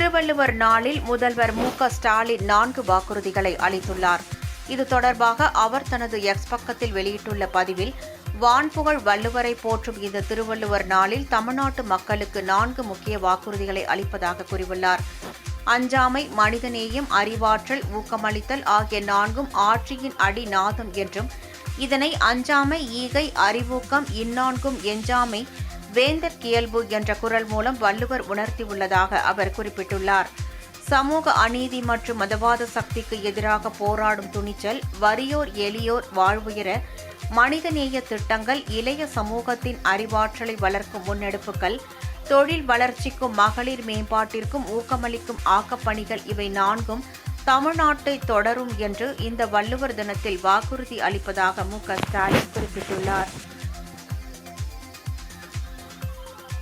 திருவள்ளுவர் நாளில் முதல்வர் மு.க.ஸ்டாலின் 4 வாக்குறுதிகளை அளித்துள்ளார். இது தொடர்பாக அவர் தனது எக்ஸ் பக்கத்தில் வெளியிட்டுள்ள பதிவில், வான்புகழ் வள்ளுவரை போற்றும் இந்த திருவள்ளுவர் நாளில் தமிழ்நாட்டு மக்களுக்கு 4 முக்கிய வாக்குறுதிகளை அளிப்பதாக கூறியுள்ளார். அஞ்சாமை, மனிதநேயம், அறிவாற்றல், ஊக்கமளித்தல் ஆகிய 4ம் ஆட்சியின் அடிநாதம் என்றும், இதனை அஞ்சாமை, ஈகை, அறிவூக்கம், இந்நான்கும் எஞ்சாமை வேந்தர் கியல்பு என்ற குறள் மூலம் வள்ளுவர் உணர்த்தியுள்ளதாக அவர் குறிப்பிட்டுள்ளார். சமூக அநீதி மற்றும் மதவாத சக்திக்கு எதிராக போராடும் துணிச்சல், வறியோர் எளியோர் வாழ்வுயர மனிதநேய திட்டங்கள், இளைய சமூகத்தின் அறிவாற்றலை வளர்க்கும் முன்னெடுப்புகள், தொழில் வளர்ச்சிக்கும் மகளிர் மேம்பாட்டிற்கும் ஊக்கமளிக்கும் ஆக்கப்பணிகள் இவை 4ம் தமிழ்நாட்டை தொடரும் என்று இந்த வள்ளுவர் தினத்தில் வாக்குறுதி அளிப்பதாக மு.க.ஸ்டாலின் குறிப்பிட்டுள்ளார்.